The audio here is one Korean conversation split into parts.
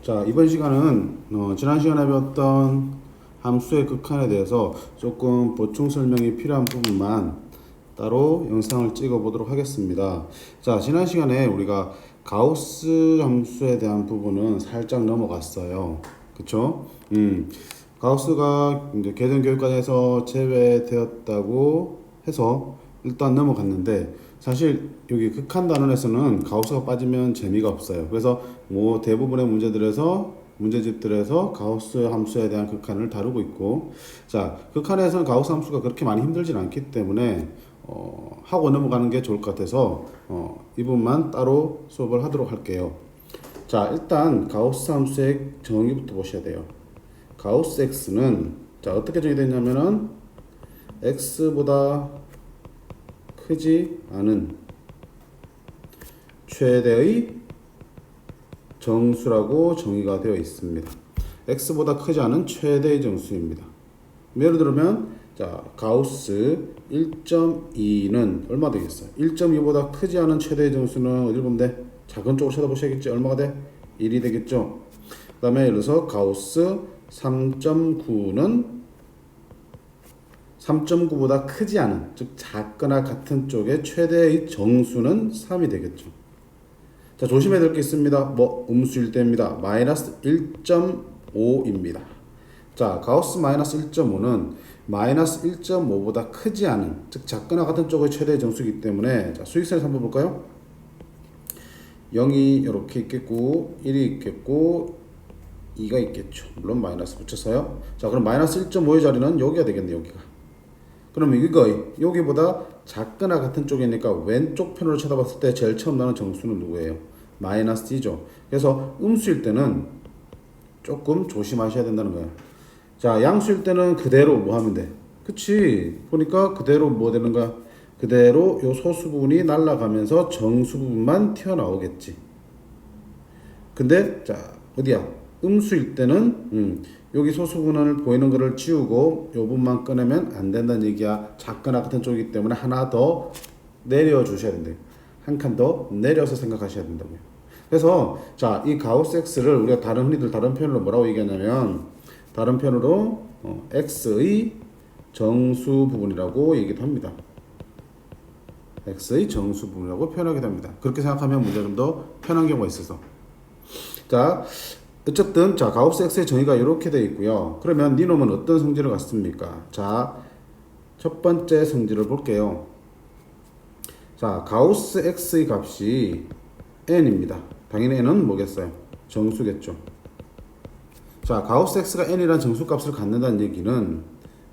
자, 이번 시간은 지난 시간에 배웠던 함수의 극한에 대해서 조금 보충 설명이 필요한 부분만 따로 영상을 찍어 보도록 하겠습니다. 자, 지난 시간에 우리가 가우스 함수에 대한 부분은 살짝 넘어갔어요. 그쵸? 가우스가 이제 계정 교육과정에서 제외되었다고 해서 일단 넘어갔는데, 사실 여기 극한 단원에서는 가우스가 빠지면 재미가 없어요. 그래서 뭐 대부분의 문제집들에서 가우스 함수에 대한 극한을 다루고 있고, 자, 극한에서는 가우스 함수가 그렇게 많이 힘들진 않기 때문에 하고 넘어가는 게 좋을 것 같아서 이 부분만 따로 수업을 하도록 할게요. 자, 일단 가우스 함수의 정의부터 보셔야 돼요. 가우스 x는 자, 어떻게 정의되냐면은 x보다 크지 않은 최대의 정수라고 정의가 되어 있습니다. x보다 크지 않은 최대의 정수입니다. 예를 들면 자, 가우스 1.2는 얼마 되겠어요? 1.2보다 크지 않은 최대의 정수는 어디를 보면 돼? 작은 쪽으로 쳐다보셔야겠죠? 얼마가 돼? 1이 되겠죠? 그 다음에 예를 들어서 가우스 3.9는 3.9보다 크지 않은, 즉 작거나 같은 쪽의 최대의 정수는 3이 되겠죠. 자, 조심해야 될 게 있습니다. 뭐 음수일 때입니다. 마이너스 1.5입니다. 자, 가우스 마이너스 1.5는 마이너스 1.5보다 크지 않은, 즉 작거나 같은 쪽의 최대의 정수이기 때문에, 자, 수직선에서 한번 볼까요? 0이 이렇게 있겠고 1이 있겠고 2가 있겠죠. 물론 마이너스 붙여서요. 자, 그럼 마이너스 1.5의 자리는 여기가 되겠네요. 여기가. 그러면 이거 여기보다 작거나 같은 쪽이니까 왼쪽 편으로 쳐다봤을 때 제일 처음 나는 정수는 누구예요? 마이너스 D죠. 그래서 음수일 때는 조금 조심하셔야 된다는 거예요. 자, 양수일 때는 그대로 뭐 하면 돼? 그치? 보니까 그대로 뭐 되는 거야? 그대로 요 소수 부분이 날아가면서 정수 부분만 튀어나오겠지. 근데 자, 어디야? 음수일 때는 여기 소수 부분을 보이는 거를 지우고 요 부분만 꺼내면 안 된다는 얘기야. 작거나 같은 쪽이기 때문에 하나 더 내려 주셔야 된대요. 한 칸 더 내려서 생각하셔야 된다고요. 그래서 자, 이 가우스 x를 우리가 흔히들 다른 표현으로 뭐라고 얘기하냐면, 다른 표현으로 x의 정수 부분이라고 얘기도 합니다. x의 정수 부분이라고 표현하기도 합니다. 그렇게 생각하면 문제가 좀 더 편한 경우가 있어서. 자, 어쨌든 자, 가우스 x의 정의가 이렇게 되어 있고요. 그러면 니놈은 어떤 성질을 갖습니까? 자, 첫 번째 성질을 볼게요. 자, 가우스 x의 값이 n입니다. 당연히 n은 뭐겠어요? 정수겠죠. 자, 가우스 x가 n이라는 정수값을 갖는다는 얘기는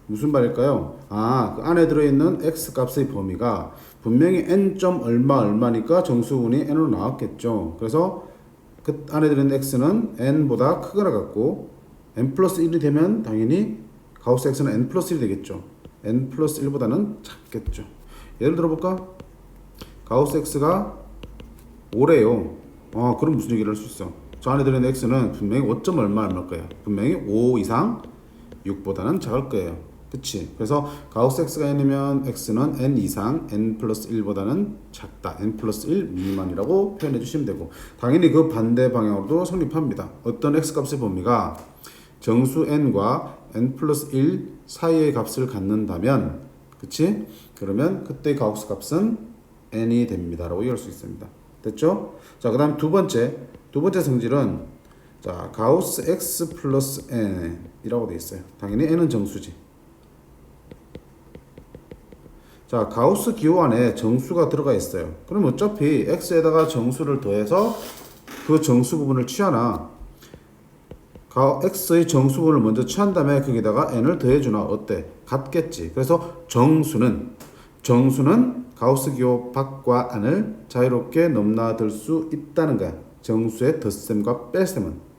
무슨 말일까요? 아, 그 안에 들어있는 x 값의 범위가 분명히 n 점 얼마니까 정수분이 n으로 나왔겠죠. 그래서 그 안에 들어있는 x는 n보다 크거나 같고, n 플러스 1이 되면 당연히 가우스 x는 n 플러스 1이 되겠죠. n 플러스 1보다는 작겠죠. 예를 들어볼까? 가우스 x가 5래요. 그럼 무슨 얘기를 할 수 있어? 저 안에 들어있는 x는 분명히 5. 얼마일 거예요. 분명히 5 이상 6보다는 작을 거예요. 그치? 그래서 가우스 x가 n이면 x는 n 이상 n 플러스 1보다는 작다. n 플러스 1 미만이라고 표현해 주시면 되고, 당연히 그 반대 방향으로도 성립합니다. 어떤 x 값의 범위가 정수 n과 n 플러스 1 사이의 값을 갖는다면, 그치? 그러면 그때 가우스 값은 n이 됩니다 라고 얘기할 수 있습니다. 됐죠? 자, 그 다음 두 번째 성질은 자, 가우스 x 플러스 n 이라고 되어 있어요. 당연히 n은 정수지. 자, 가우스 기호 안에 정수가 들어가 있어요. 그럼 어차피 x에다가 정수를 더해서 그 정수 부분을 취하나, x의 정수 부분을 먼저 취한 다음에 거기다가 n을 더해주나, 어때? 같겠지. 그래서 정수는 가우스 기호 밖과 안을 자유롭게 넘나들 수 있다는 거야. 정수의 덧셈과 뺄셈은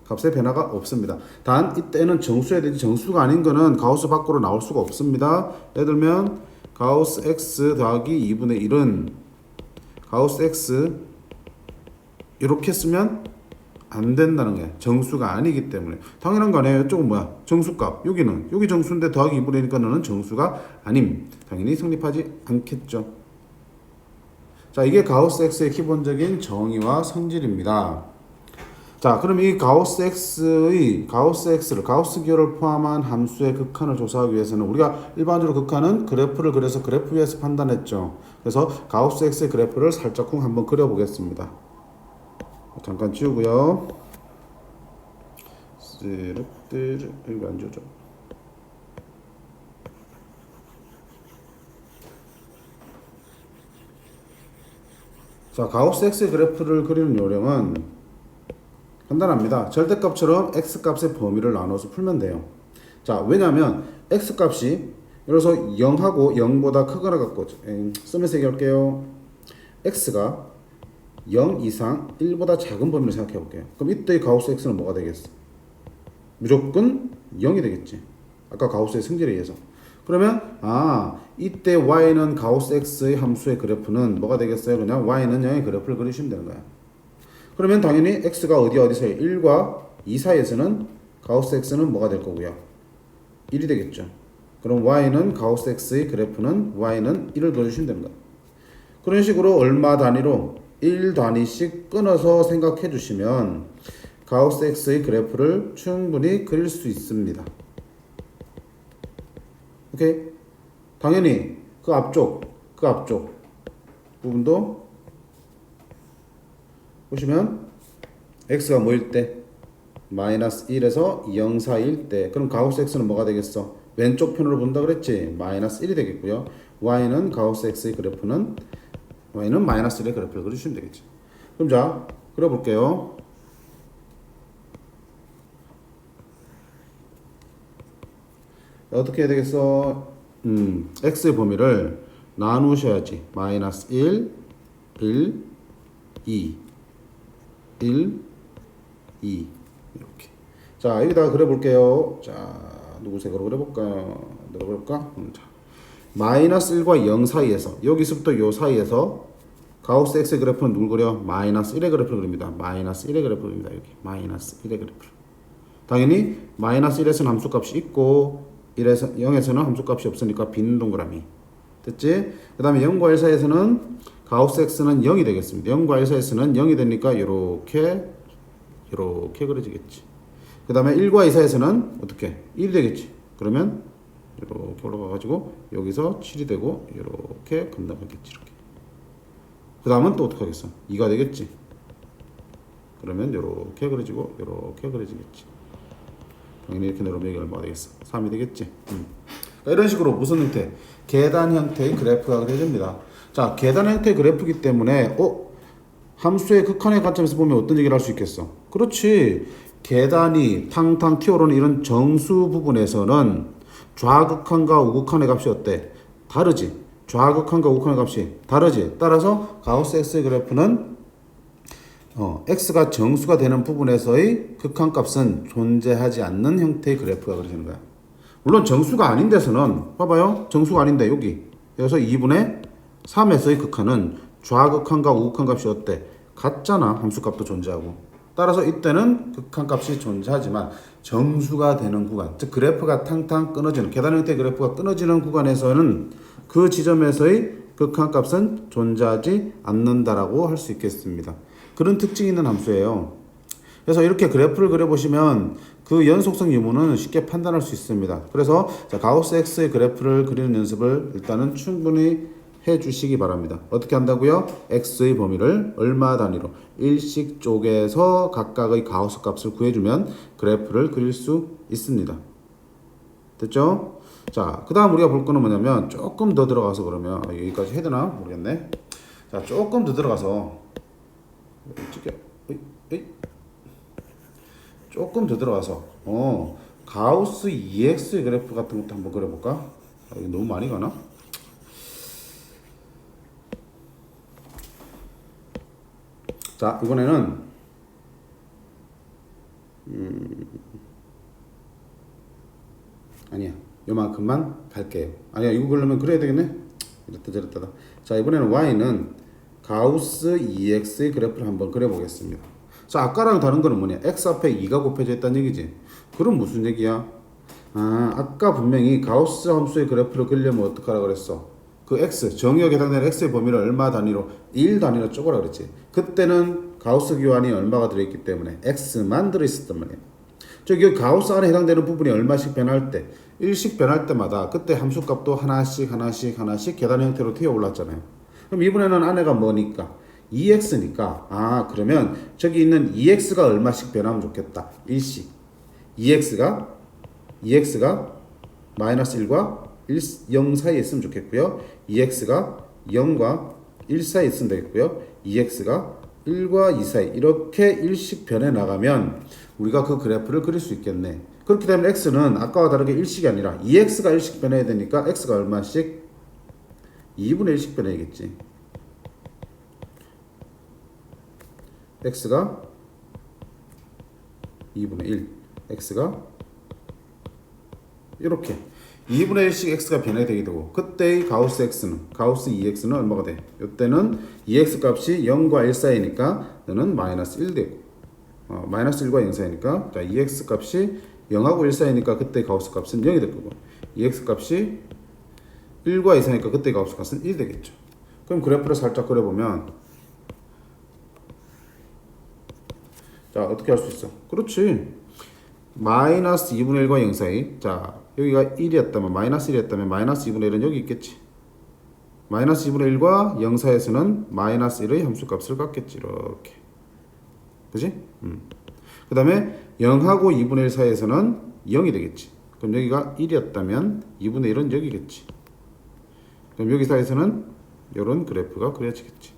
값의 변화가 없습니다. 단 이때는 정수해야 되지, 정수가 아닌 거는 가우스 밖으로 나올 수가 없습니다. 예를 들면 가우스 x 더하기 2분의 1은 가우스 x 이렇게 쓰면 안 된다는 거야. 정수가 아니기 때문에. 당연한 거 아니에요. 이쪽은 뭐야? 정수값. 여기 정수인데 더하기 2분의 1이니까 너는 정수가 아님. 당연히 성립하지 않겠죠. 자, 이게 가우스 x의 기본적인 정의와 성질입니다. 자, 그럼 이 가우스 x를 가우스 기호를 포함한 함수의 극한을 조사하기 위해서는 우리가 일반적으로 극한은 그래프를 그려서 그래프 위에서 판단했죠. 그래서 가우스 x의 그래프를 살짝쿵 한번 그려보겠습니다. 잠깐 지우고요. 이거 안 지워져. 자, 가우스 x의 그래프를 그리는 요령은 간단합니다. 절대값처럼 x값의 범위를 나눠서 풀면 돼요. 자, 왜냐면 x값이 예를 들어서 0하고 0보다 크거나 같고 쓰면서 얘기할게요. x가 0 이상 1보다 작은 범위를 생각해 볼게요. 그럼 이때의 가우스 x는 뭐가 되겠어? 무조건 0이 되겠지. 아까 가우스의 성질에 의해서. 그러면 이때 y는 가우스 x의 함수의 그래프는 뭐가 되겠어요? 그냥 y는 0의 그래프를 그리시면 되는 거야. 그러면 당연히 x가 어디서요? 1과 2 사이에서는 가우스 x는 뭐가 될 거고요? 1이 되겠죠. 그럼 y는 가우스 x의 그래프는 y는 1을 그려주시면 되는 거야. 그런 식으로 얼마 단위로 1 단위씩 끊어서 생각해 주시면 가우스 x의 그래프를 충분히 그릴 수 있습니다. 오케이? 당연히 그 앞쪽 부분도 보시면 x가 뭐일 때? 마이너스 1에서 0 사이일 때 그럼 가우스 x는 뭐가 되겠어? 왼쪽 편으로 본다 그랬지? 마이너스 1이 되겠고요. y는 가우스 x의 그래프는 y는 마이너스 1의 그래프를 그리시면 되겠지. 그럼 자 그려볼게요. 어떻게 해야 되겠어? x의 범위를 나누셔야지. 마이너스 1, 1, 2 1, 2 이렇게. 자, 여기다가 그려볼게요. 자, 누구색으로 그려볼까? 자, 마이너스 1과 0 사이에서 여기서부터 요 사이에서 가우스 x의 그래프는 누굴 그려? 마이너스 1의 그래프를 그립니다. 마이너스 1의 그래프를 그립니다. 여기 마이너스 1의 그래프. 당연히 마이너스 1에서는 함수값이 있고 1에서 0에서는 함수값이 없으니까 빈 동그라미. 됐지? 그 다음에 0과 1 사이에서는 가우스 x는 0이 되겠습니다. 0과 1 사이에서는 0이 되니까 이렇게 그려지겠지. 그 다음에 1과 2 사이에서는 어떻게? 1이 되겠지. 그러면 이렇게 올라가가지고 여기서 7이 되고 이렇게 건너가겠지. 이렇게. 그 다음은 또 어떻게 하겠어? 2가 되겠지. 그러면 이렇게 그려지고 이렇게 그려지겠지. 당연히 이렇게 내려오면 여기 얼마가 되겠어? 3이 되겠지. 그러니까 이런 식으로 무슨 형태? 계단 형태의 그래프가 그려집니다. 자, 계단 형태의 그래프이기 때문에 함수의 극한의 관점에서 보면 어떤 얘기를 할 수 있겠어? 그렇지. 계단이 탕탕 튀어오르는 이런 정수 부분에서는 좌극한과 우극한의 값이 어때? 다르지. 좌극한과 우극한의 값이 다르지. 따라서 가우스 x의 그래프는 x가 정수가 되는 부분에서의 극한값은 존재하지 않는 형태의 그래프가 그려지는 거야. 물론 정수가 아닌 데서는 봐봐요. 정수가 아닌데 여기 여기서 2분의 3에서의 극한은 좌극한과 우극한 값이 어때? 같잖아. 함수값도 존재하고. 따라서 이때는 극한값이 존재하지만 정수가 되는 구간, 즉 그래프가 탕탕 끊어지는 계단 형태의 그래프가 끊어지는 구간에서는 그 지점에서의 극한값은 존재하지 않는다라고 할 수 있겠습니다. 그런 특징이 있는 함수예요. 그래서 이렇게 그래프를 그려보시면 그 연속성 유무는 쉽게 판단할 수 있습니다. 그래서 자, 가우스 x의 그래프를 그리는 연습을 일단은 충분히 해주시기 바랍니다. 어떻게 한다고요? x의 범위를 얼마 단위로 일씩 쪼개서 각각의 가우스 값을 구해주면 그래프를 그릴 수 있습니다. 됐죠? 자, 그 다음 우리가 볼 거는 뭐냐면 조금 더 들어가서 그러면 여기까지 해야 되나? 모르겠네. 자, 조금 더 들어가서 조금 더 들어가서 가우스 EX의 그래프 같은 것도 한번 그려볼까? 이거 너무 많이 가나? 자, 이번에는 아니야, 요만큼만 갈게요. 아니야, 이거 그러려면 그래야 되겠네. 이랬다 저랬다. 자, 이번에는 y는 가우스 EX의 그래프를 한번 그려보겠습니다. 자, 아까랑 다른 거는 뭐냐? x 앞에 2가 곱해져 있다는 얘기지. 그럼 무슨 얘기야? 아까 분명히 가우스 함수의 그래프를 그리려면 어떡하라 그랬어? 그 x 정의역에 해당되는 x의 범위를 얼마 단위로 1 단위로 쪼개라 그랬지. 그때는 가우스 기환이 얼마가 들어있기 때문에 x만 들어있었단 말이야. 저기 가우스 안에 해당되는 부분이 얼마씩 변할 때 1씩 변할 때마다 그때 함수값도 하나씩 계단 형태로 튀어 올랐잖아요. 그럼 이번에는 안에가 뭐니까 2x니까 그러면 저기 있는 2x가 얼마씩 변하면 좋겠다. 1씩 2x가 마이너스 1과 0 사이에 있으면 좋겠고요. 2x가 0과 1 사이에 있으면 되겠고요. 2x가 1과 2 사이 이렇게 1씩 변해 나가면 우리가 그 그래프를 그릴 수 있겠네. 그렇게 되면 x는 아까와 다르게 1씩이 아니라 2x가 1씩 변해야 되니까 x가 얼마씩? 2분의 1씩 변해야겠지. x가 2분의 1 x가 이렇게 2분의 1씩 x가 변해야 되게 되고 그때의 가우스 2x는 얼마가 돼? 이때는 2x 값이 0과 1 사이니까 너는 마이너스 1 되고 마이너스 1과 0 사이니까 자 2x 값이 0하고 1 사이니까 그때 가우스 값은 0이 될 거고 2x 값이 1과 2 사이니까 그때 가우스 값은 1 되겠죠. 그럼 그래프를 살짝 그려보면 자 어떻게 할 수 있어? 그렇지. 마이너스 2분의 1과 0 사이 자 여기가 1이었다면 마이너스 1이었다면 마이너스 2분의 1은 여기 있겠지. 마이너스 2분의 1과 0 사이에서는 마이너스 1의 함수값을 갖겠지. 이렇게 그지? 그 다음에 0하고 2분의 1 사이에서는 0이 되겠지. 그럼 여기가 1이었다면 2분의 1은 여기겠지. 그럼 여기 사이에서는 이런 그래프가 그려지겠지.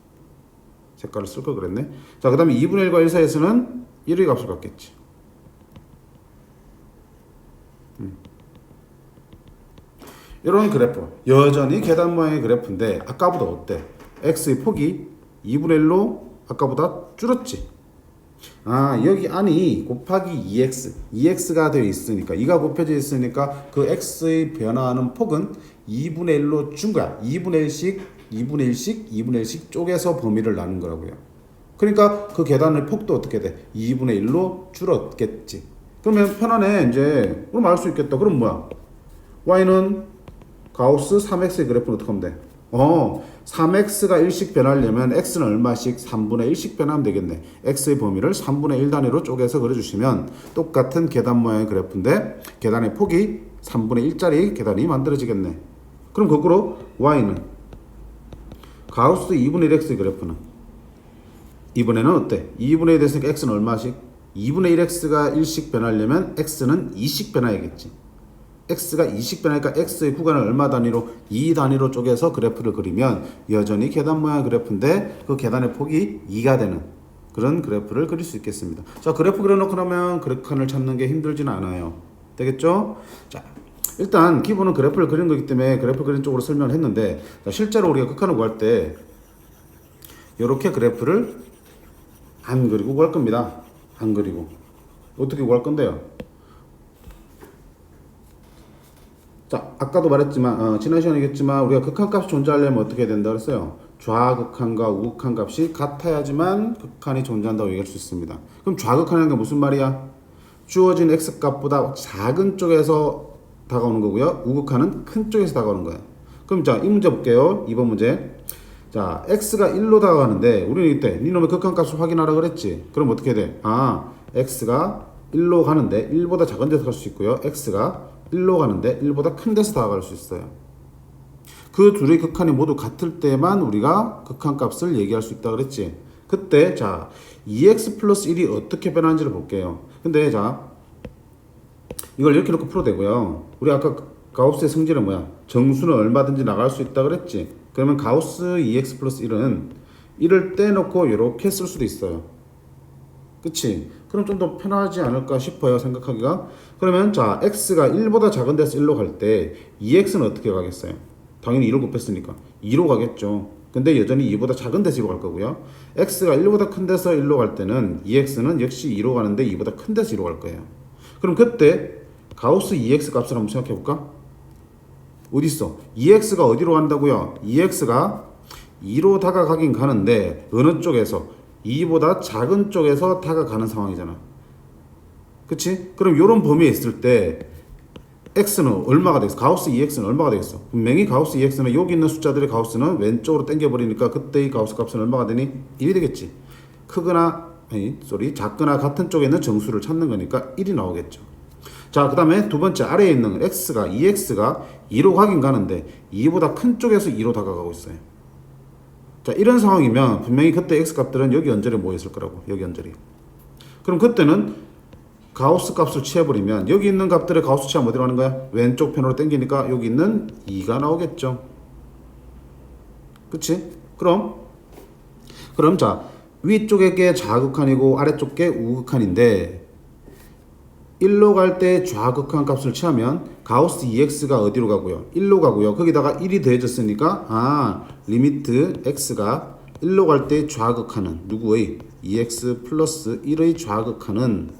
색깔을 쓸 걸 그랬네. 자, 그 다음에 2분의 1과 1 사이에서는 1의 값을 갖겠지. 이런 그래프. 여전히 계단 모양의 그래프인데 아까보다 어때? x의 폭이 2분의 1로 아까보다 줄었지. 여기 안이 곱하기 2x가 되어 있으니까 2가 곱해져 있으니까 그 x의 변화하는 폭은 2분의 1로 준 거야. 2분의 1씩 쪼개서 범위를 나눈 거라고요. 그러니까 그 계단의 폭도 어떻게 돼? 2분의 1로 줄었겠지. 그러면 편안해. 이제 그럼 알 수 있겠다. 그럼 뭐야? y는 가우스 3x의 그래프는 어떻게 하면 돼? 3x가 1씩 변하려면 x는 얼마씩? 3분의 1씩 변하면 되겠네. x의 범위를 3분의 1 단위로 쪼개서 그려주시면 똑같은 계단 모양의 그래프인데 계단의 폭이 3분의 1짜리 계단이 만들어지겠네. 그럼 거꾸로 y는 가우스 2분의 1x의 그래프는 이번에는 어때? 2분의 1 됐으니까 x는 얼마씩? 2분의 1x가 1씩 변하려면 x는 2씩 변해야겠지. x가 2씩 변하니까 x의 구간을 얼마 단위로? 2 단위로 쪼개서 그래프를 그리면 여전히 계단 모양 그래프인데 그 계단의 폭이 2가 되는 그런 그래프를 그릴 수 있겠습니다. 자, 그래프 그려놓고 나면 그래프칸을 찾는 게 힘들지는 않아요. 되겠죠? 자, 일단 기본은 그래프를 그리는 거기 때문에 그래프 그리는 쪽으로 설명을 했는데 자, 실제로 우리가 극한을 구할 때 이렇게 그래프를 안 그리고 구할 겁니다. 안 그리고 어떻게 구할 건데요? 자, 아까도 말했지만 지난 시간이겠지만 우리가 극한값이 존재하려면 어떻게 된다 그랬어요? 좌극한과 우극한 값이 같아야지만 극한이 존재한다고 얘기할 수 있습니다. 그럼 좌극한이라는 게 무슨 말이야? 주어진 x값보다 작은 쪽에서 다가오는 거고요. 우극한은 큰 쪽에서 다가오는 거예요. 그럼 자, 이 문제 볼게요. 2번 문제. 자, x가 1로 다가가는데 우리는 이때 니놈의 극한값을 확인하라 그랬지. 그럼 어떻게 돼? x가 1로 가는데 1보다 작은 데서 갈 수 있고요. x가 1로 가는데 1보다 큰 데서 다가갈 수 있어요. 그 둘의 극한이 모두 같을 때만 우리가 극한값을 얘기할 수 있다 그랬지. 그때 자 2x 플러스 1이 어떻게 변하는지를 볼게요. 근데 자 이걸 이렇게 놓고 풀어도 되고요. 우리 아까 가우스의 성질은 뭐야? 정수는 얼마든지 나갈 수 있다 그랬지. 그러면 가우스 2x 플러스 1은 1을 떼놓고 이렇게 쓸 수도 있어요. 그치? 그럼 좀 더 편하지 않을까 싶어요, 생각하기가. 그러면 자 x가 1보다 작은 데서 1로 갈 때 2x는 어떻게 가겠어요? 당연히 2로 곱했으니까 2로 가겠죠. 근데 여전히 2보다 작은 데서 2로 갈 거고요. x가 1보다 큰 데서 1로 갈 때는 2x는 역시 2로 가는데 2보다 큰 데서 2로 갈 거예요. 그럼 그때 가우스 2x 값을 한번 생각해 볼까? 어딨어? 2x가 어디로 간다고요? 2x가 2로 다가가긴 가는데 어느 쪽에서? 2보다 작은 쪽에서 다가가는 상황이잖아. 그치? 그럼 이런 범위에 있을 때 x는 얼마가 되겠어? 가우스 EX는 얼마가 되겠어? 분명히 가우스 EX는 여기 있는 숫자들의 가우스는 왼쪽으로 당겨버리니까 그때의 가우스 값은 얼마가 되니? 1이 되겠지. 작거나 같은 쪽에 있는 정수를 찾는 거니까 1이 나오겠죠. 자, 그 다음에 두 번째 아래에 있는 EX가 2로 가긴 가는데 2보다 큰 쪽에서 2로 다가가고 있어요. 자, 이런 상황이면 분명히 그때 X 값들은 여기 연절에 모였을 거라고. 여기 연절이. 그럼 그때는 가우스 값을 취해버리면 여기 있는 값들의 가우스 취하면 어디로 가는 거야? 왼쪽 편으로 당기니까 여기 있는 2가 나오겠죠. 그치? 그럼 자, 위쪽에 게 좌극한이고 아래쪽 게 우극한인데 1로 갈 때 좌극한 값을 취하면 가우스 EX가 어디로 가고요? 1로 가고요. 거기다가 1이 더해졌으니까 리미트 X가 1로 갈 때 좌극하는 누구의? EX 플러스 1의 좌극하는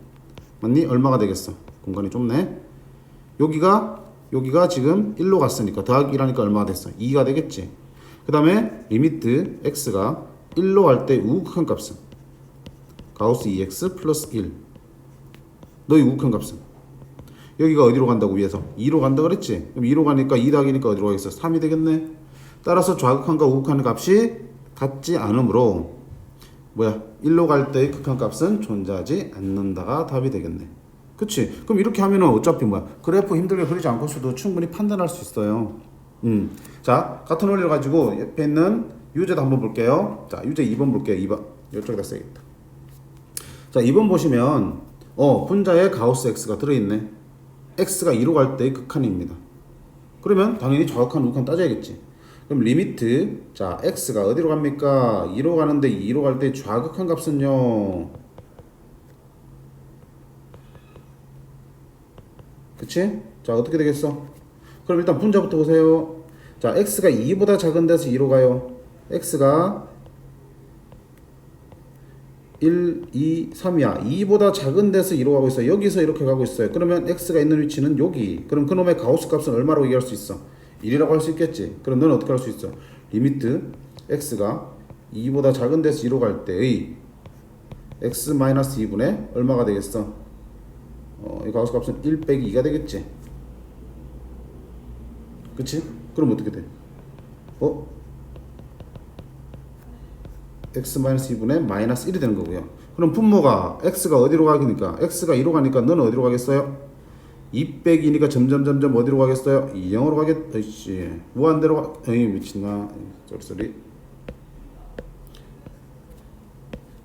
맞니? 얼마가 되겠어? 공간이 좁네. 여기가 지금 1로 갔으니까 더하기 1하니까 얼마가 됐어? 2가 되겠지. 그 다음에 리미트 X가 1로 갈 때 우극한 값은 가우스 EX 플러스 1. 너의 우극한 값은 여기가 어디로 간다고 위에서? 2로 간다 그랬지? 그럼 2로 가니까 2 더하기니까 어디로 가겠어? 3이 되겠네. 따라서 좌극한과 우극한 값이 같지 않으므로 1로 갈 때의 극한 값은 존재하지 않는다가 답이 되겠네. 그치? 그럼 이렇게 하면은 어차피 그래프 힘들게 그리지 않고서도 충분히 판단할 수 있어요. 자, 같은 원리를 가지고 옆에 있는 유제도 한번 볼게요. 자, 유제 2번 볼게요. 2번. 이쪽에다 써야겠다. 자, 2번 보시면 분자에 가우스 X가 들어있네. X가 2로 갈 때의 극한입니다. 그러면 당연히 좌극한 우극한 따져야겠지. 그럼 리미트 자 X가 어디로 갑니까? 2로 가는데 2로 갈 때 좌극한 값은요. 그치? 자, 어떻게 되겠어? 그럼 일단 분자부터 보세요. 자, X가 2보다 작은 데서 2로 가요. X가 1, 2, 3이야. 2보다 작은 데서 2로 가고 있어요. 여기서 이렇게 가고 있어요. 그러면 X가 있는 위치는 여기. 그럼 그놈의 가우스 값은 얼마라고 얘기할 수 있어? 1이라고 할 수 있겠지. 그럼 너는 어떻게 할 수 있어? 리미트 X가 2보다 작은 데서 2로 갈 때의 X-2분의 얼마가 되겠어? 이 가우스 값은 1 빼기 2가 되겠지. 그치? 그럼 어떻게 돼? X-2분의 마이너스 1이 되는 거고요. 그럼 분모가 X가 어디로 가니까? X가 2로 가니까 너는 어디로 가겠어요? 2 빼기 2니까 점점 어디로 가겠어요? 0으로 가겠... 어이씨 무한대로 가... 에이 미친나. 쏘리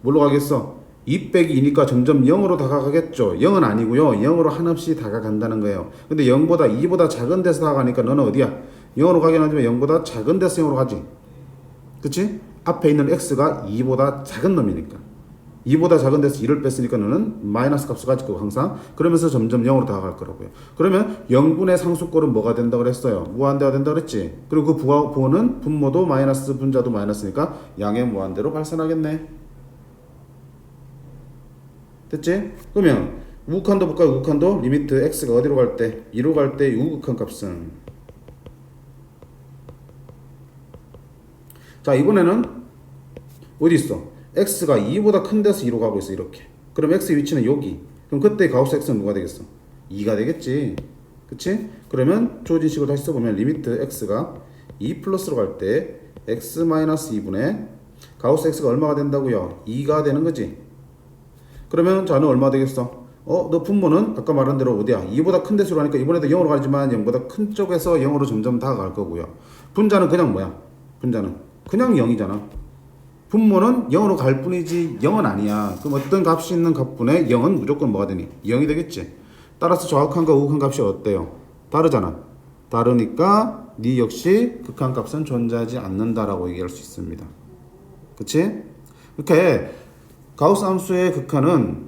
뭘로 가겠어? 2 빼기 2니까 점점 0으로 다가가겠죠. 0은 아니고요. 0으로 한없이 다가간다는 거예요. 근데 0보다 2보다 작은 데서 다가가니까 너는 어디야? 0으로 가긴 하지만 0보다 작은 데서 0으로 가지. 그치? 앞에 있는 X가 2보다 작은 놈이니까 2보다 작은 데서 2를 뺐으니까 너는 마이너스 값을 가질 거고 항상 그러면서 점점 0으로 다가갈 거라고요. 그러면 0분의 상수꼴은 뭐가 된다고 그랬어요? 무한대가 된다고 그랬지. 그리고 그 부호는 분모도 마이너스 분자도 마이너스니까 양의 무한대로 발산하겠네. 됐지? 그러면 우극한도 볼까요? 우극한도 리미트 X가 어디로 갈 때? 2로 갈 때 우극한 값은 자, 이번에는 어디 있어? X가 2보다 큰 데서 2로 가고 있어. 이렇게. 그럼 X의 위치는 여기. 그럼 그때 가우스 X는 누가 되겠어? 2가 되겠지. 그치? 그러면 주어진 식을 다시 써보면 리미트 X가 2 플러스로 갈 때 X-2분의 가우스 X가 얼마가 된다고요? 2가 되는 거지. 그러면 자는 얼마 되겠어? 너 분모는 아까 말한 대로 어디야? 2보다 큰 데서 가니까 이번에도 0으로 가지만 0보다 큰 쪽에서 0으로 점점 다가갈 거고요. 분자는 그냥 뭐야? 분자는 그냥 0이잖아. 분모는 0으로 갈 뿐이지 0은 아니야. 그럼 어떤 값이 있는 값분의 0은 무조건 뭐가 되니? 0이 되겠지. 따라서 좌극한과 우극한 값이 어때요? 다르잖아. 다르니까 네 역시 극한 값은 존재하지 않는다라고 얘기할 수 있습니다. 그치? 이렇게 가우스 함수의 극한은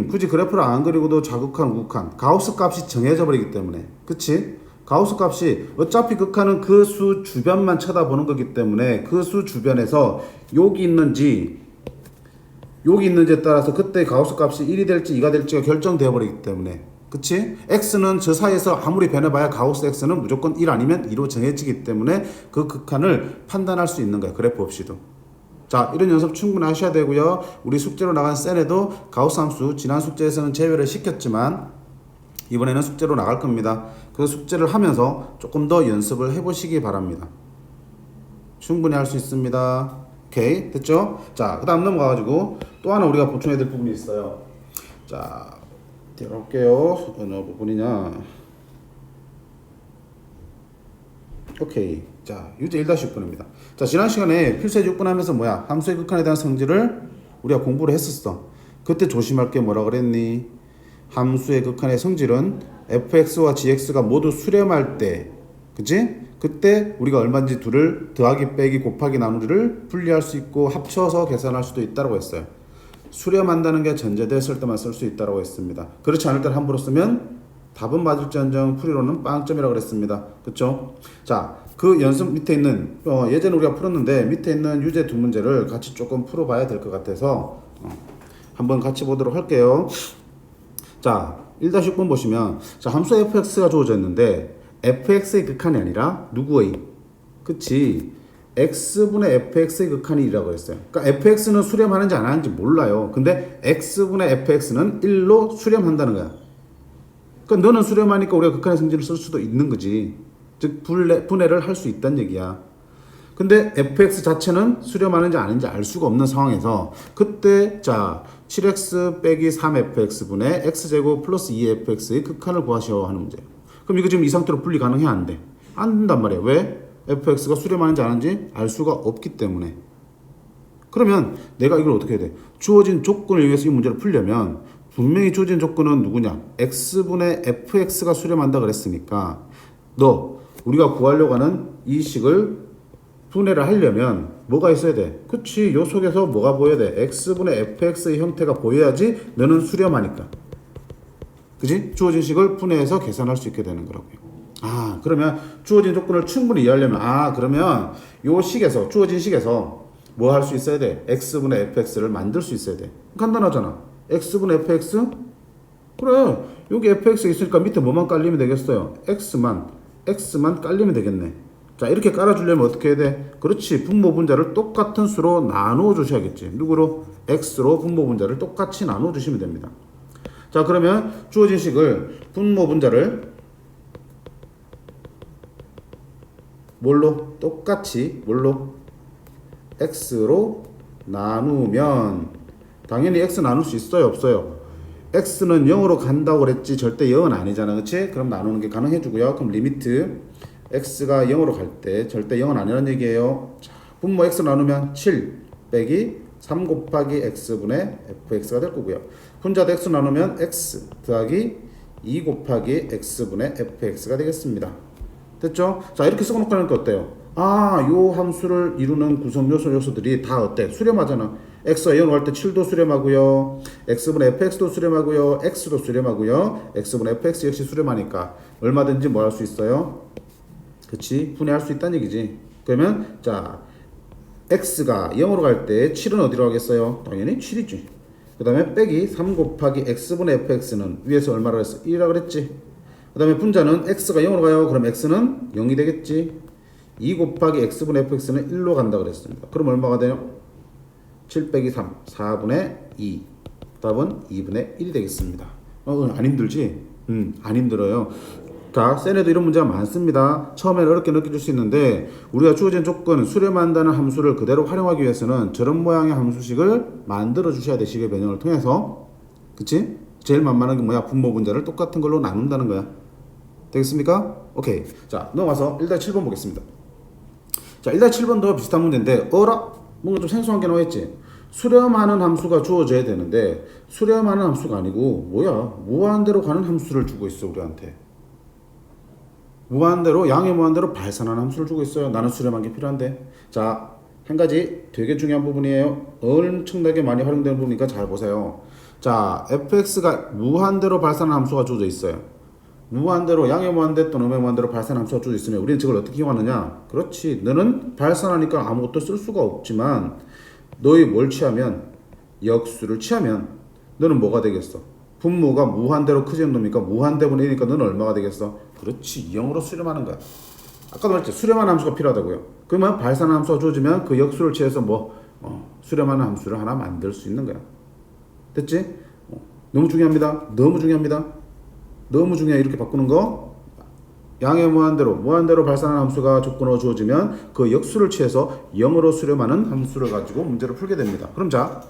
굳이 그래프를 안 그리고도 좌극한, 우극한 가우스 값이 정해져 버리기 때문에 그치? 가우스 값이 어차피 극한은 그 수 주변만 쳐다보는 거기 때문에 그 수 주변에서 여기 있는지에 따라서 그때 가우스 값이 1이 될지 2가 될지가 결정되어 버리기 때문에 그치? X는 저 사이에서 아무리 변해봐야 가우스 X는 무조건 1 아니면 2로 정해지기 때문에 그 극한을 판단할 수 있는 거야. 그래프 없이도. 자, 이런 연습 충분히 하셔야 되고요. 우리 숙제로 나간 셀에도 가우스 함수 지난 숙제에서는 제외를 시켰지만 이번에는 숙제로 나갈 겁니다. 그 숙제를 하면서 조금 더 연습을 해보시기 바랍니다. 충분히 할 수 있습니다. 오케이, 됐죠? 자, 그 다음 넘어가가지고 또 하나 우리가 보충해야 될 부분이 있어요. 자, 들어볼게요. 어느 부분이냐. 오케이. 자, 유제 1-6번입니다. 자, 지난 시간에 필수의 6번 하면서 뭐야? 함수의 극한에 대한 성질을 우리가 공부를 했었어. 그때 조심할 게 뭐라 그랬니? 함수의 극한의 성질은 fx와 gx가 모두 수렴할 때, 그치? 그때 우리가 얼마인지 둘을 더하기, 빼기, 곱하기, 나누기를 분리할 수 있고 합쳐서 계산할 수도 있다고 했어요. 수렴한다는 게 전제됐을 때만 쓸 수 있다고 했습니다. 그렇지 않을 때는 함부로 쓰면 답은 맞을지언정 풀이로는 빵점이라고 그랬습니다. 그쵸? 자, 그 연습 밑에 있는 예전에 우리가 풀었는데 밑에 있는 유제 두 문제를 같이 조금 풀어봐야 될 것 같아서 한번 같이 보도록 할게요. 자, 1-6번 보시면 자, 함수 fx가 주어져 있는데 fx의 극한이 아니라 누구의? 그치? x분의 fx의 극한이라고 했어요. 그러니까 fx는 수렴하는지 안 하는지 몰라요. 근데 x분의 fx는 1로 수렴한다는 거야. 그러니까 너는 수렴하니까 우리가 극한의 성질을 쓸 수도 있는 거지. 즉 분해를 할 수 있다는 얘기야. 근데 fx 자체는 수렴하는지 아닌지 알 수가 없는 상황에서 그때 자 7x 빼기 3fx분의 x제곱 플러스 2fx의 극한을 구하시오 하는 문제예요. 그럼 이거 지금 이 상태로 분리 가능해? 안 돼? 안 된단 말이에요. 왜? fx가 수렴하는지 안 하는지 알 수가 없기 때문에. 그러면 내가 이걸 어떻게 해야 돼? 주어진 조건을 이용해서 이 문제를 풀려면 분명히 주어진 조건은 누구냐? x분의 fx가 수렴한다 그랬으니까 너 우리가 구하려고 하는 이 식을 분해를 하려면 뭐가 있어야 돼? 그치, 요 속에서 뭐가 보여야 돼? x분의 fx의 형태가 보여야지 너는 수렴하니까. 그치? 주어진 식을 분해해서 계산할 수 있게 되는 거라고요. 아, 그러면 주어진 조건을 충분히 이해하려면 그러면 요 식에서 주어진 식에서 뭐 할 수 있어야 돼? x분의 fx를 만들 수 있어야 돼. 간단하잖아. x분의 fx? 그래, 여기 fx 있으니까 밑에 뭐만 깔리면 되겠어요? x만 깔리면 되겠네. 자, 이렇게 깔아주려면 어떻게 해야 돼? 그렇지, 분모 분자를 똑같은 수로 나누어 주셔야겠지. 누구로? x로 분모 분자를 똑같이 나누어 주시면 됩니다. 자, 그러면 주어진 식을 분모 분자를 뭘로? 똑같이 뭘로? x로 나누면 당연히 x 나눌 수 있어요? 없어요? x는 0으로 간다고 그랬지 절대 0은 아니잖아. 그치? 그럼 나누는 게 가능해주고요. 그럼 리미트 x가 0으로 갈 때 절대 0은 아니라는 얘기예요. 자, 분모 x 나누면 7 빼기 3 곱하기 x분의 fx가 될 거고요. 분자도 x 나누면 x 더하기 2 곱하기 x분의 fx가 되겠습니다. 됐죠? 자, 이렇게 써놓고 하니까 어때요? 요 함수를 이루는 구성 요소들이 다 어때? 수렴하잖아. x가 0으로 갈 때 7도 수렴하고요. x분의 fx도 수렴하고요. x도 수렴하고요. x분의 fx 역시 수렴하니까 얼마든지 뭐 할 수 있어요? 그치? 분해할 수 있다는 얘기지. 그러면 자, x가 0으로 갈 때 7은 어디로 가겠어요? 당연히 7이지. 그 다음에 빼기 3 곱하기 x분의 fx는 위에서 얼마라고 했어? 1이라고 그랬지. 그 다음에 분자는 x가 0으로 가요. 그럼 x는 0이 되겠지. 2 곱하기 x분의 fx는 1로 간다 그랬습니다. 그럼 얼마가 돼요? 7 빼기 3, 4분의 2. 답은 2분의 1이 되겠습니다. 안 힘들지? 안 힘들어요. 자, 쌤에도 이런 문제가 많습니다. 처음에는 어렵게 느껴질 수 있는데 우리가 주어진 조건 수렴한다는 함수를 그대로 활용하기 위해서는 저런 모양의 함수식을 만들어 주셔야 돼. 식의 변형을 통해서. 그치? 제일 만만한 게 뭐야? 분모 분자를 똑같은 걸로 나눈다는 거야. 되겠습니까? 오케이. 자, 넘어가서 1-7번 보겠습니다. 자, 1-7번도 비슷한 문제인데 뭔가 좀 생소한 게 나와있지? 수렴하는 함수가 주어져야 되는데 수렴하는 함수가 아니고 뭐야? 무한대로 가는 함수를 주고 있어 우리한테. 무한대로 양의 무한대로 발산하는 함수를 주고 있어요. 나는 수렴한 게 필요한데. 자, 한 가지 되게 중요한 부분이에요. 엄청나게 많이 활용되는 부분이니까 잘 보세요. 자, fx가 무한대로 발산하는 함수가 주어져 있어요. 무한대로 양의 무한대 또는 음의 무한대로 발산하는 함수가 주어져 있으면 우리는 저걸 어떻게 이용하느냐? 그렇지, 너는 발산하니까 아무것도 쓸 수가 없지만 너희 뭘 취하면? 역수를 취하면 너는 뭐가 되겠어? 분모가 무한대로 크지는 놈이니까 무한대분의 1이니까 너는 얼마가 되겠어? 그렇지, 0으로 수렴하는 거야. 아까도 말했지, 수렴하는 함수가 필요하다고요. 그러면 발산하는 함수가 주어지면 그 역수를 취해서 수렴하는 함수를 하나 만들 수 있는 거야. 됐지? 너무 중요합니다. 너무 중요합니다. 너무 중요해. 이렇게 바꾸는 거. 양의 무한대로 발산하는 함수가 조건으로 주어지면 그 역수를 취해서 0으로 수렴하는 함수를 가지고 문제를 풀게 됩니다. 그럼 자,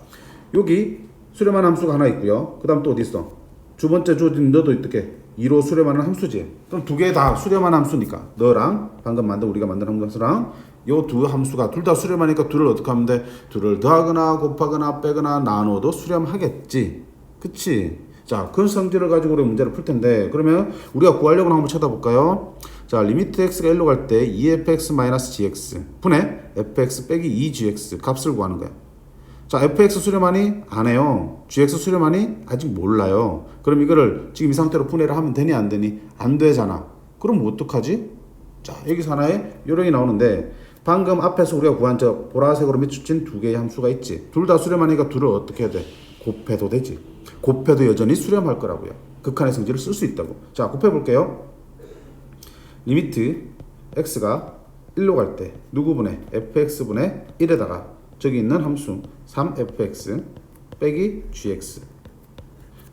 여기 수렴하는 함수가 하나 있고요. 그 다음 또 어디 있어? 두 번째 주어진 너도 어떻게? 2로 수렴하는 함수지. 그럼 두 개 다 수렴하는 함수니까 너랑 방금 우리가 만든 함수랑 요 두 함수가 둘 다 수렴하니까 둘을 어떻게 하면 돼? 둘을 더하거나 곱하거나 빼거나 나눠도 수렴하겠지. 그치? 자, 그 성질을 가지고 우리 문제를 풀 텐데, 그러면 우리가 구하려고 한번 쳐다볼까요? 자, 리미트 x가 1로 갈 때 2fx-gx 분의 fx 빼기 2gx 값을 구하는 거야. 자, fx 수렴하니? 안 해요. gx 수렴하니? 아직 몰라요. 그럼 이거를 지금 이 상태로 분해를 하면 되니 안 되니? 안 되잖아. 그럼 어떡하지? 자, 여기서 하나의 요령이 나오는데, 방금 앞에서 우리가 구한 저 보라색으로 밑줄친 두 개의 함수가 있지. 둘 다 수렴하니까 둘을 어떻게 해야 돼? 곱해도 되지. 곱해도 여전히 수렴할 거라고요. 극한의 성질을 쓸 수 있다고. 자, 곱해볼게요. 리미트 x가 1로 갈 때 누구분의 fx분의 1에다가 저기 있는 함수 3fx 빼기 gx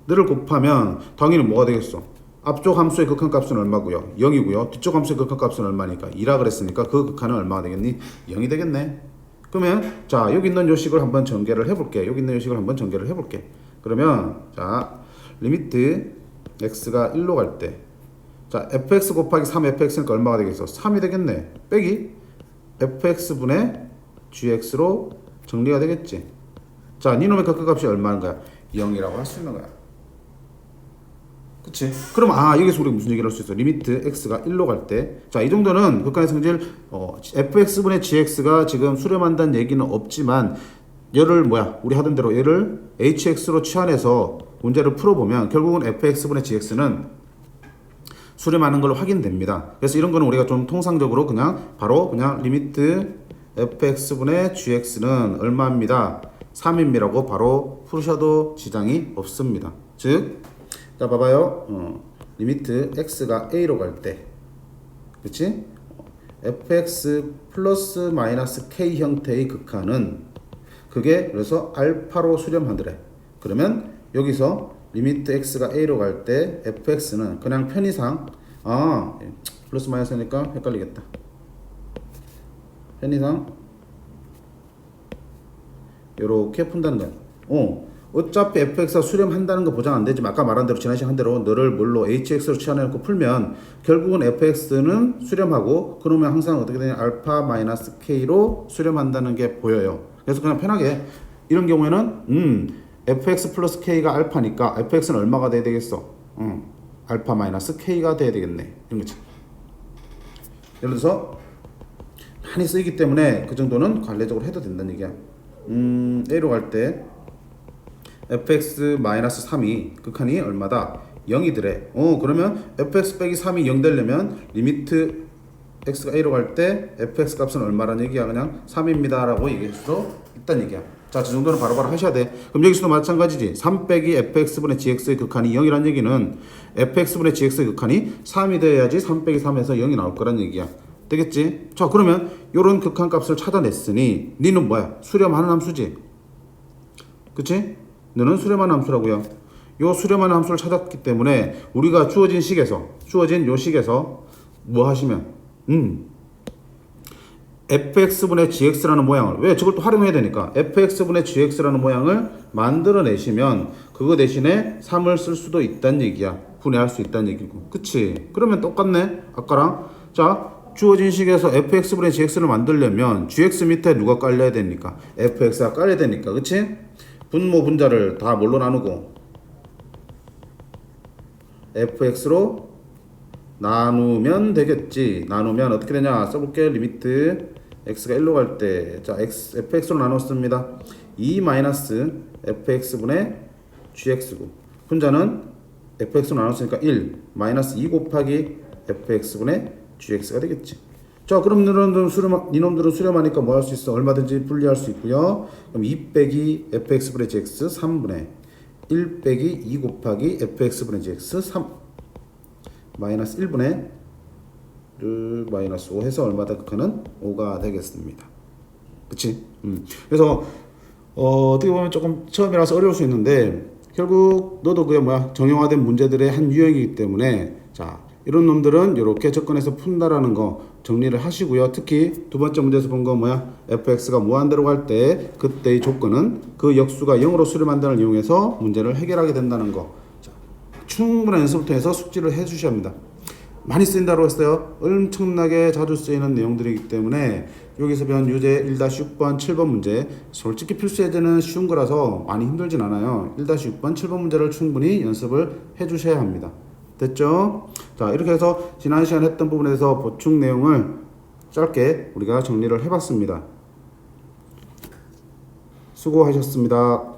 너를 곱하면 당연히 뭐가 되겠어? 앞쪽 함수의 극한값은 얼마고요? 0이고요. 뒤쪽 함수의 극한값은 얼마니까? 2라 그랬으니까 그 극한은 얼마가 되겠니? 0이 되겠네. 그러면 자, 여기 있는 요식을 한번 전개를 해볼게. 여기 있는 요식을 한번 전개를 해볼게. 그러면 자, 리미트 x가 1로 갈 때 자, fx 곱하기 3fx니까 얼마가 되겠어? 3이 되겠네. 빼기 fx분의 gx로 정리가 되겠지. 자, 니놈의 극한값이 얼마인 거야? 0이라고 할 수 있는 거야. 그치? 그럼 여기서 우리가 무슨 얘기를 할 수 있어? 리미트 x가 1로 갈 때 자, 이 정도는 극한의 성질 fx분의 gx가 지금 수렴한다는 얘기는 없지만 얘를 우리 하던 대로 얘를 hx로 치환해서 문제를 풀어보면 결국은 fx분의 gx는 수렴하는 걸로 확인됩니다. 그래서 이런 거는 우리가 좀 통상적으로 바로 리미트 fx분의 gx는 얼마입니다? 3입니다라고 바로 푸셔도 지장이 없습니다. 즉, 자 봐봐요. 리미트 x가 a로 갈 때, 그렇지? fx 플러스 마이너스 k 형태의 극한은 그게 그래서 알파로 수렴하더래. 그러면 여기서 리미트 x가 a로 갈 때 fx는 그냥 편의상 플러스 마이너스니까 헷갈리겠다. 편의상 요렇게 푼다는 거야. 어차피 fx가 수렴한다는 거 보장 안 되지만 아까 말한 대로 지난 시간 한 대로 너를 뭘로 hx로 치환해놓고 풀면 결국은 fx는 수렴하고 그러면 항상 어떻게 되냐 알파 마이너스 k로 수렴한다는 게 보여요. 그래서 그냥 편하게 이런 경우에는 fx 플러스 k가 알파니까 fx는 얼마가 돼야 되겠어? 알파 마이너스 k가 돼야 되겠네. 이런 거지. 예를 들어서 많이 쓰이기 때문에 그 정도는 관례적으로 해도 된다는 얘기야. a로 갈 때 fx-3이 극한이 얼마다? 0이더래. 그러면 fx 빼기 3이 0 되려면 리미트 x가 a로 갈 때 fx 값은 얼마라는 얘기야? 그냥 3입니다 라고 얘기할 수도 있다는 얘기야. 자, 저 정도는 바로바로 하셔야 돼. 그럼 여기서도 마찬가지지. 3 빼기 fx분의 gx의 극한이 0이라는 얘기는 fx분의 gx의 극한이 3이 돼야지 3 빼기 3에서 0이 나올 거란 얘기야. 되겠지? 자, 그러면 요런 극한 값을 찾아냈으니 니는 뭐야? 수렴하는 함수지. 그치? 너는 수렴하는 함수라고요. 요 수렴하는 함수를 찾았기 때문에 우리가 주어진 요 식에서 뭐 하시면 fx분의 gx라는 모양을 왜 저걸 또 활용해야 되니까 fx분의 gx라는 모양을 만들어내시면 그거 대신에 3을 쓸 수도 있다는 얘기야. 분해할 수 있다는 얘기고. 그치? 그러면 똑같네 아까랑. 자, 주어진 식에서 fx분의 gx를 만들려면 gx 밑에 누가 깔려야 되니까 fx가 깔려야 되니까. 그치? 분모 분자를 다 뭘로 나누고 fx로 나누면 되겠지. 나누면 어떻게 되냐 써볼게. 리미트 x가 1로 갈 때 자 fx로 나눴습니다. 2 마이너스 fx분의 gx고 분자는 fx로 나눴으니까 1 마이너스 2 곱하기 fx분의 gx가 되겠지. 자, 그럼 니놈들은 수렴하니까 뭐 할 수 있어? 얼마든지 분리할 수 있고요. 그럼 2 빼기 fx분의 gx 3분의 1 빼기 2 곱하기 fx분의 gx 3 마이너스 1분의 마이너스 5 해서 얼마다 극한은 5가 되겠습니다. 그치? 그래서 어떻게 보면 조금 처음이라서 어려울 수 있는데 결국 너도 그게 뭐야 정형화된 문제들의 한 유형이기 때문에 자 이런 놈들은 이렇게 접근해서 푼다라는 거 정리를 하시고요. 특히 두 번째 문제에서 본 거 뭐야 fx가 무한대로 갈 때 그때의 조건은 그 역수가 0으로 수렴한 단을 이용해서 문제를 해결하게 된다는 거. 자, 충분한 연습을 통해서 숙지를 해 주셔야 합니다. 많이 쓰인다고 했어요. 엄청나게 자주 쓰이는 내용들이기 때문에 여기서 배운 유제 1-6번, 7번 문제 솔직히 필수 예제는 쉬운 거라서 많이 힘들진 않아요. 1-6번, 7번 문제를 충분히 연습을 해 주셔야 합니다. 됐죠? 자, 이렇게 해서 지난 시간에 했던 부분에서 보충 내용을 짧게 우리가 정리를 해봤습니다. 수고하셨습니다.